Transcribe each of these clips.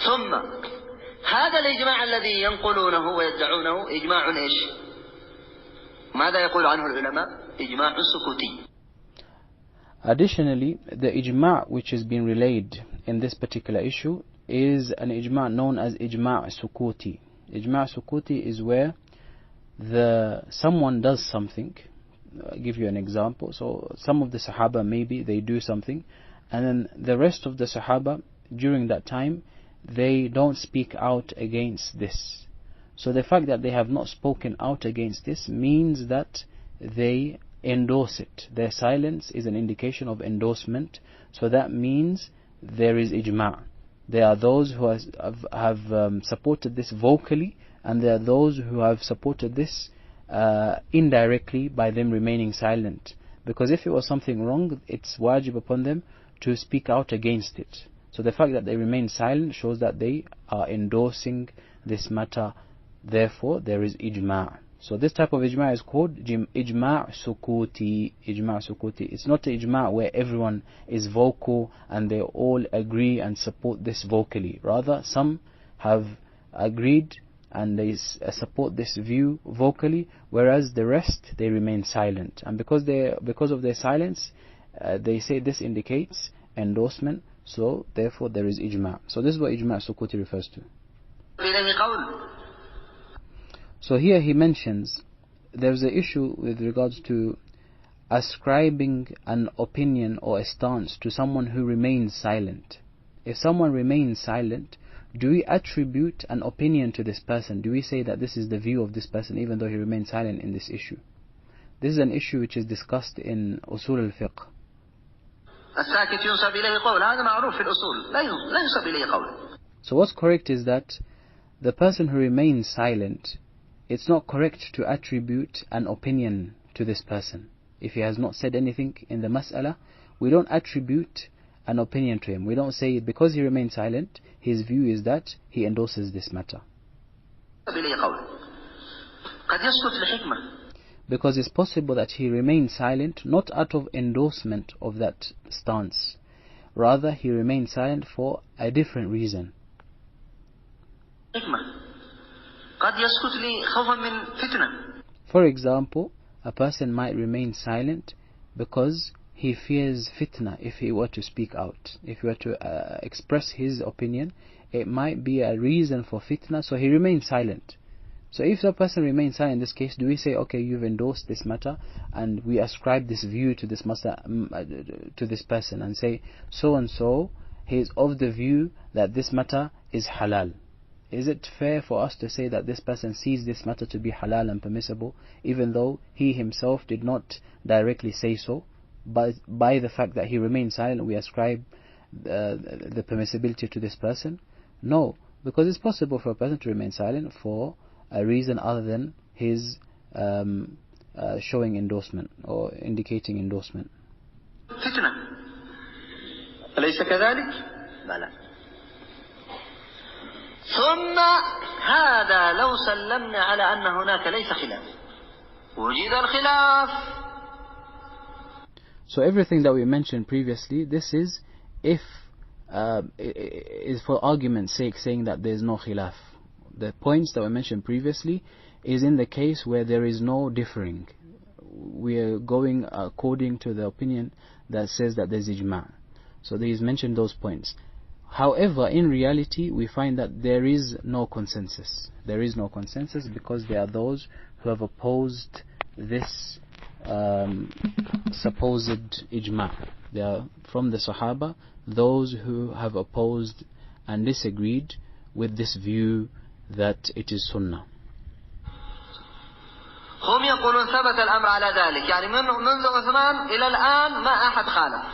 ثم هذا الإجماع الذي ينقلونه ويدعونه إجماع إيش؟ ماذا يقول عنه العلماء؟ إجماع سكوتي. Additionally, the ijma' which is being relayed in this particular issue is an ijma' known as ijma' sukuti. Ijma' sukuti is where someone does something. I'll give you an example. So some of the Sahaba, maybe they do something, and then the rest of the Sahaba during that time, they don't speak out against this. So the fact that they have not spoken out against this means that they endorse it. Their silence is an indication of endorsement. So that means there is ijma'. There are those who have supported this vocally, and there are those who have supported this indirectly by them remaining silent. Because if it was something wrong, it's wajib upon them to speak out against it. So the fact that they remain silent shows that they are endorsing this matter. Therefore, there is ijma'. So this type of ijma' is called ijma' sukuti. Ijma' sukuti. It's not an ijma' where everyone is vocal and they all agree and support this vocally. Rather, some have agreed and they support this view vocally, whereas the rest, they remain silent. And because of their silence, they say this indicates endorsement. So therefore, there is ijma'. So this is what ijma' sukuti refers to. So here he mentions there's an issue with regards to ascribing an opinion or a stance to someone who remains silent. If someone remains silent, do we attribute an opinion to this person? Do we say that this is the view of this person even though he remains silent in this issue? This is an issue which is discussed in usul al-fiqh. So what's correct is that the person who remains silent, it's not correct to attribute an opinion to this person. If he has not said anything in the mas'ala, we don't attribute an opinion to him. We don't say because he remains silent, his view is that he endorses this matter. Because it's possible that he remains silent not out of endorsement of that stance. Rather, he remains silent for a different reason. For example, a person might remain silent because he fears fitna if he were to speak out. If he were to express his opinion, it might be a reason for fitna, so he remains silent. So if the person remains silent in this case, do we say, okay, you've endorsed this matter, and we ascribe this view to this to this person and say, so and so, he is of the view that this matter is halal. Is it fair for us to say that this person sees this matter to be halal and permissible, even though he himself did not directly say so? But by the fact that he remains silent, we ascribe the permissibility to this person? No, because it's possible for a person to remain silent for a reason other than his showing endorsement or indicating endorsement. فتنة أليس كذلك؟ بلى. ثم هذا لو سلمنا على أن هناك ليس خلاف وجد الخلاف. So everything that we mentioned previously, this is if is for argument's sake saying that there is no khilaf. The points that we mentioned previously is in the case where there is no differing. We are going according to the opinion that says that there is ijma'. So he's mentioned those points. However, in reality, we find that there is no consensus. There is no consensus because there are those who have opposed this supposed ijma'. They are from the Sahaba, those who have opposed and disagreed with this view that it is sunnah. هم يقولون ثبت الأمر على ذلك يعني منذ عثمان إلى الآن ما أحد خالف.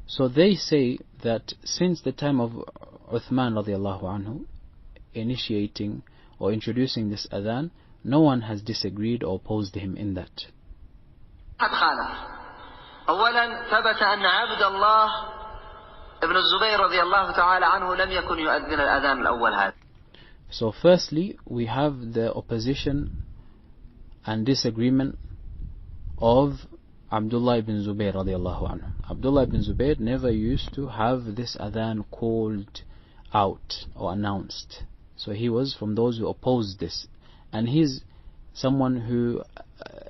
So they say that since the time of Uthman radiallahu anhu initiating or introducing this adhan, no one has disagreed or opposed him in that. أحد خالف. أولا ثبت أن عبد الله ابن الزبير رضي الله تعالى عنه لم يكن يؤذن الأذان الأول هذا. So firstly, we have the opposition and disagreement of Abdullah ibn Zubayr radiallahu anhu. Abdullah ibn Zubayr never used to have this adhan called out or announced. So he was from those who opposed this, and he's someone who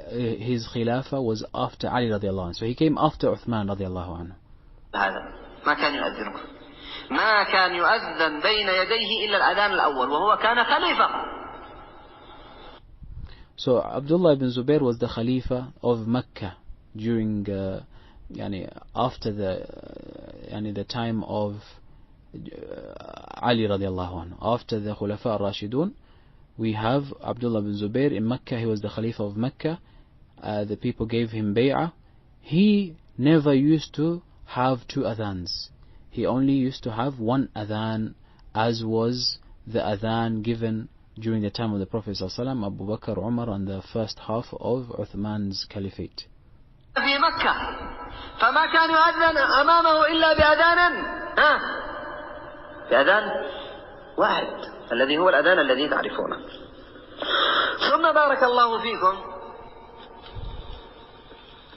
his khilafah was after Ali radiallahu anhu. So he came after Uthman radiallahu anhu. هذا ما كان يؤذن ما كان يؤذن بين يديه إلا الأذان الأول وهو كان خليفة. So Abdullah ibn Zubair was the Khalifa of Mecca during after the time of Ali radiallahu anhu. After the Khulafa al-Rashidun, we have Abdullah ibn Zubair in Mecca. He was the Khalifa of Mecca. The people gave him bay'ah. He never used to have two adhans. He only used to have one adhan, as was the adhan given during the time of the Prophet ﷺ, Abu Bakr, Umar, and the first half of Uthman's caliphate. في مكة فما كان يؤذن أمامه إلا بأذان بأذان واحد الذي هو الأذان الذي تعرفونه. ثم بارك الله فيكم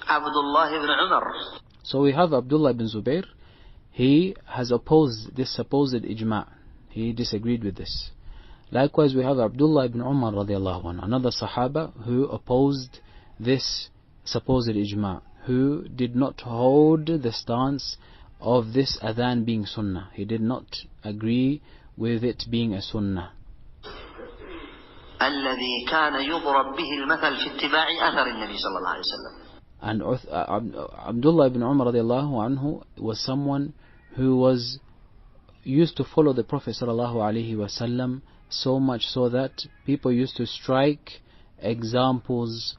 عبد الله بن عمر. So we have Abdullah ibn Zubair. He has opposed this supposed ijma'. He disagreed with this. Likewise, we have Abdullah ibn Umar radiallahu anhu, another Sahaba who opposed this supposed ijma', who did not hold the stance of this adhan being sunnah. He did not agree with it being a sunnah. الذي كان يضرب به المثل في اتباع أثر النبي صلى الله عليه وسلم. And Abdullah ibn Umar radiallahu anhu was someone who was used to follow the Prophet sallallahu alaihi wasallam, so much so that people used to strike examples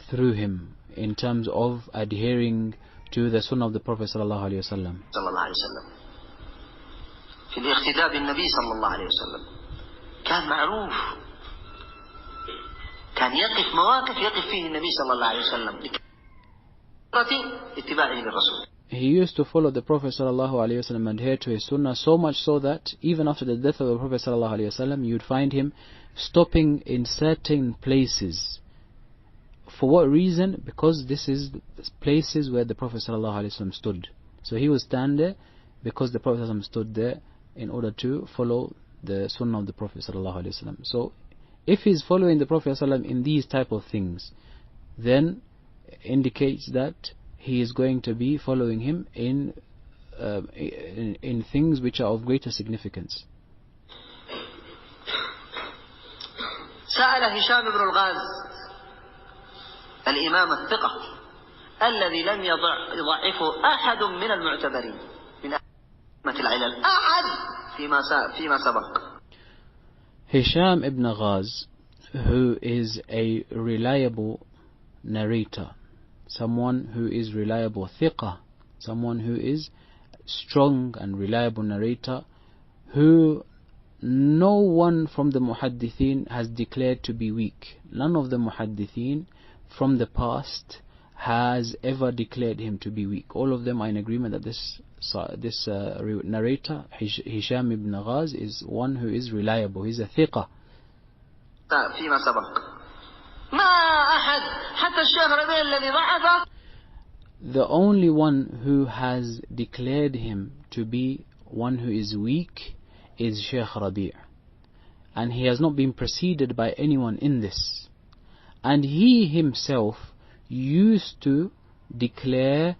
through him in terms of adhering to the sunnah of the Prophet sallallahu alaihi wasallam. في الاقتداء بالنبي صلى الله عليه وسلم كان معروف، كان يقف مواقف يقف فيه النبي صلى الله عليه وسلم اتباعه للرسول. He used to follow the Prophet sallallahu alaihi wasallam and adhere to his sunnah, so much so that even after the death of the Prophet sallallahu alaihi wasallam, you'd find him stopping in certain places. For what reason? Because this is places where the Prophet sallallahu alaihi wasallam stood. So he would stand there because the Prophet sallallahu alaihi wasallam stood there in order to follow the sunnah of the Prophet sallallahu alaihi wasallam. So if he's following the Prophet sallallahu alaihi wasallam in these type of things, then indicates that he is going to be following him in things which are of greater significance. سأل هشام بن الغاز الإمام الثقة الذي لم يضعفه أحد من المعتبرين من أئمة العلل أحد فيما سبق. Hisham ibn Ghaz, who is a reliable narrator, someone who is reliable, thiqah, someone who is strong and reliable narrator, who no one from the muhaddithin has declared to be weak. None of the muhaddithin from the past has ever declared him to be weak. All of them are in agreement that this narrator, Hisham ibn Ghaz, is one who is reliable. He's a thiqah. فيما سبق ما أحد حتى الشيخ ربيع الذي ضعفه. The only one who has declared him to be one who is weak is Shaykh Rabi', and he has not been preceded by anyone in this. And he himself used to declare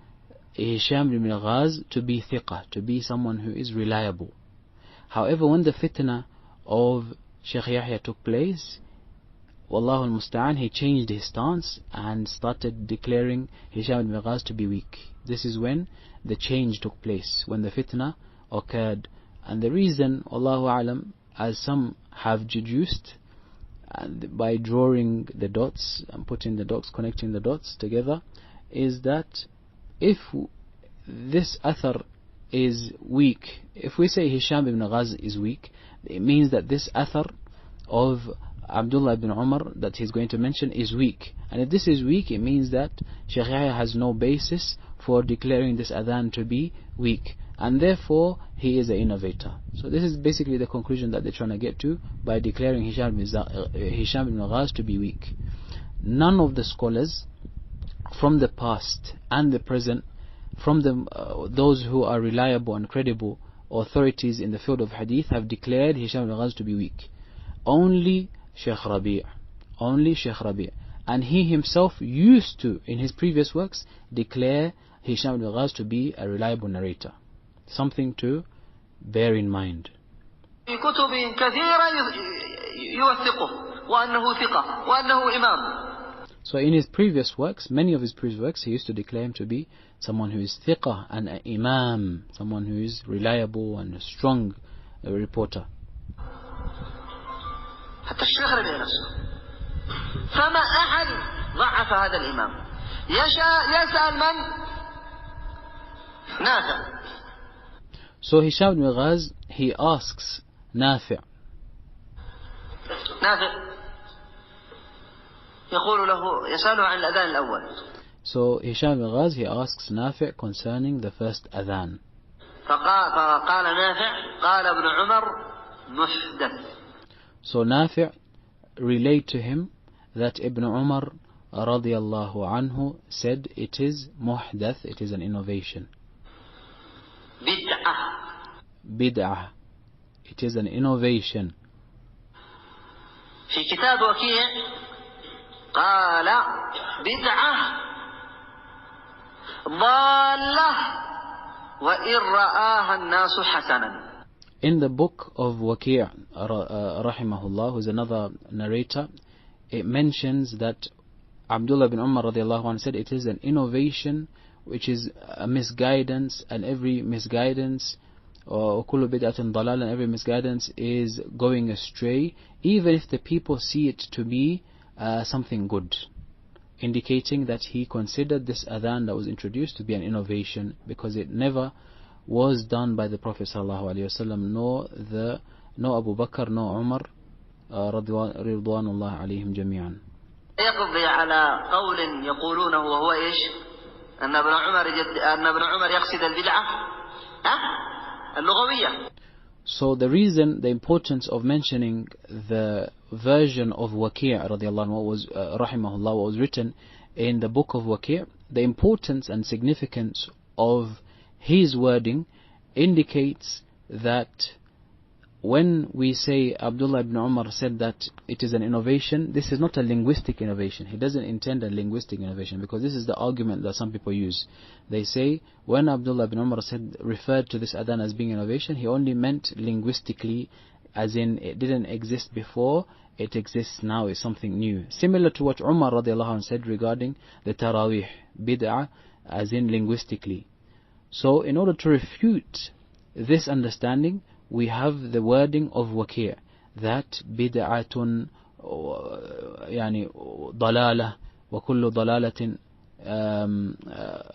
Hisham ibn Ghaz to be thiqah, to be someone who is reliable. However, when the fitna of Shaykh Yahya took place, Wallahu al-Musta'an, he changed his stance and started declaring Hisham ibn Ghaz to be weak. This is when the change took place, when the fitna occurred. And the reason, Allahu A'lam, as some have deduced, and by drawing the dots and putting the dots, connecting the dots together, is that if this athar is weak, if we say Hisham ibn Ghaz is weak, it means that this athar of Abdullah ibn Umar that he's going to mention is weak. And if this is weak, it means that Shaykh Yahya has no basis for declaring this adhan to be weak, and therefore he is an innovator. So this is basically the conclusion that they're trying to get to by declaring Hisham ibn Ghaz to be weak. None of the scholars from the past and the present, from those who are reliable and credible authorities in the field of hadith have declared Hisham al-Ghaz to be weak. Only Sheikh Rabi'. Only Sheikh Rabi'. And he himself used to, in his previous works, declare Hisham al-Ghaz to be a reliable narrator. Something to bear in mind. في كتب كثيرة يوثقه وأنه ثقة وأنه إمام. So in his previous works, many of his previous works, he used to declare him to be someone who is thiqah and an imam, someone who is reliable and a strong reporter. حتى الشيخ ربيع نفسه فما أحد ضعف هذا الإمام. يسأل من؟ نافع. So Hisham ibn Ghaz, he asks نافع. نافع يقول له يسأله عن الأذان الأول. So Hisham ibn Ghaz, he asks نافع concerning the first adhan. فقال نافع قال ابن عمر محدث. So نافع relate to him that Ibn Umar radiyallahu anhu said it is muhdath, it is an innovation. Bid'ah, it is an innovation. في كتاب وكيع قال بدعة ضالة وإن رآها الناس حسنا. In the book of Waqi' rahimahullah, who is another narrator, it mentions that Abdullah bin Umar radiallahu anhu said it is an innovation which is a misguidance, and every misguidance or kullu bid'atin dalal, and every misguidance is going astray, even if the people see it to be something good, indicating that he considered this adhan that was introduced to be an innovation because it never was done by the Prophet ﷺ, nor Abu Bakr, nor Umar ridwanullah alayhim jami'an. يقضي على قول يقولونه وهو إيش؟ أن ابن عمر يقصد البدعة اللغوية. So the reason, the importance of mentioning the version of Waqi' radiallahu anhu, what was rahimahullah, what was written in the book of Waqi', the importance and significance of his wording indicates that when we say Abdullah ibn Umar said that it is an innovation, this is not a linguistic innovation. He doesn't intend a linguistic innovation, because this is the argument that some people use. They say when Abdullah ibn Umar referred to this adhan as being innovation, he only meant linguistically, as in it didn't exist before, it exists now, it's something new. Similar to what Umar radiallahu anh said regarding the Taraweeh, bid'ah, as in linguistically. So in order to refute this understanding, we have the wording of Waqi' that bid'atun يعني ضلالة وكل ضلالة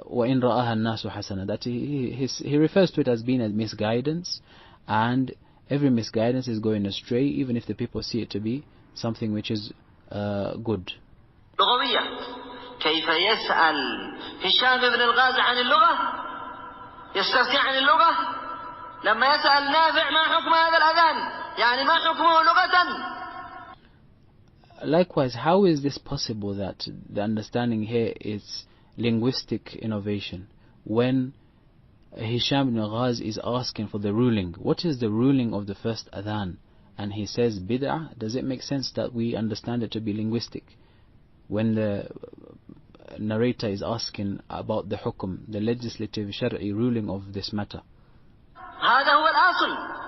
وإن رآها الناس حسنة, that he refers to it as being a misguidance, and every misguidance is going astray, even if the people see it to be something which is good. لغوية. كيف يسأل هشام بن الغاز عن اللغة؟ يستفسر عن اللغة لما يسأل نافع ما حكم هذا الأذان؟ يعني ما حكمه لغة؟ Likewise, how is this possible that the understanding here is linguistic innovation when Hisham ibn Ghaz is asking for the ruling? What is the ruling of the first adhan? And he says bid'ah. Does it make sense that we understand it to be linguistic when the narrator is asking about the hukum, the legislative shar'i ruling of this matter? هذا هو الأصل.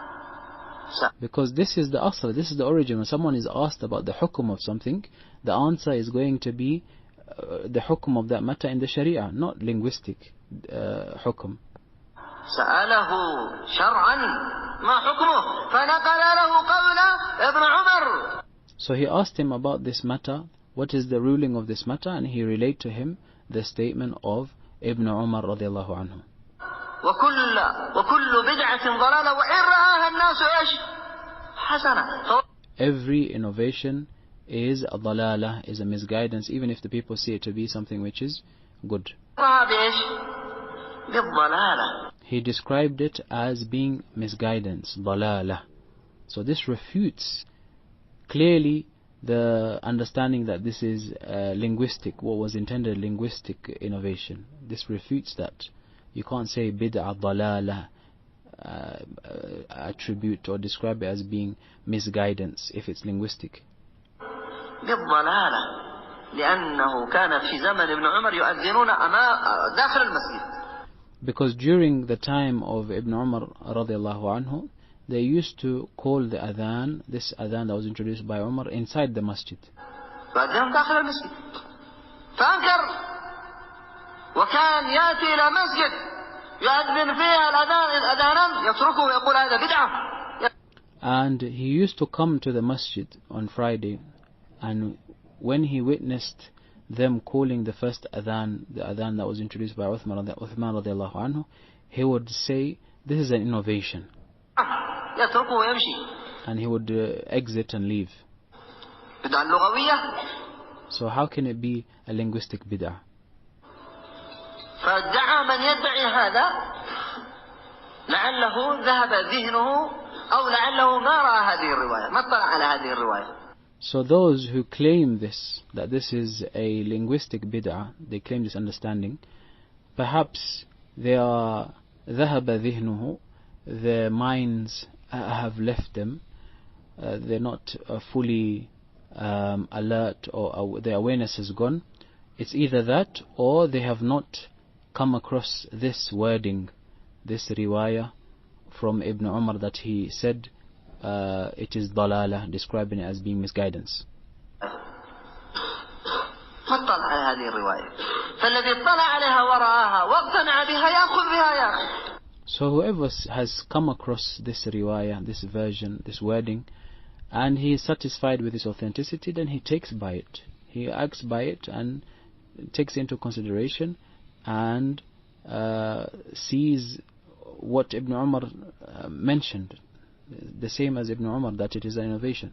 Because this is the asl, this is the origin. When someone is asked about the hukum of something, the answer is going to be the hukum of that matter in the sharia, not linguistic hukum. سأله شرعا ما حكمه فنقل له قول ابن عمر. So he asked him about this matter, what is the ruling of this matter, and he relayed to him the statement of Ibn Umar radiallahu anhu. وكل بدعة ضلالة وإن رآها الناس إيش حسنة. Every innovation is a dalalah, is a misguidance, even if the people see it to be something which is good. He described it as being misguidance, dalalah. So this refutes clearly the understanding that this is linguistic, what was intended linguistic innovation. This refutes that. You can't say bid'ah dalalah attribute or describe it as being misguidance if it's linguistic. بالضلالة لأنه كان في زمن ابن عمر يؤذنون داخل المسجد. Because during the time of Ibn Umar radiallahu anhu, they used to call the adhan, this adhan that was introduced by Umar, inside the masjid. يؤذنون داخل المسجد فأنكر وكان يأتي إلى مسجد يؤذن فيها الأذانا يتركه ويقول هذا بدعة. And he used to come to the masjid on Friday, and when he witnessed them calling the first adhan, the adhan that was introduced by Uthman radiallahu anhu, he would say, this is an innovation. And he would exit and leave. So how can it be a linguistic bid'ah? فادعى من يدعي هذا لعله ذهب ذهنه أو لعله ما رأى هذه الرواية ما اطلع على هذه الرواية. So those who claim this, that this is a linguistic bid'ah, they claim this understanding, perhaps they are ذهب ذهنه, their minds have left them, they're not fully alert, or their awareness has gone. It's either that, or they have not come across this wording, this riwayah from Ibn Umar that he said it is dalala, describing it as being misguidance. So whoever has come across this riwayah, this version, this wording, and he is satisfied with its authenticity, then he takes by it. He acts by it and takes into consideration and sees what Ibn Umar mentioned, the same as Ibn Umar, that it is an innovation.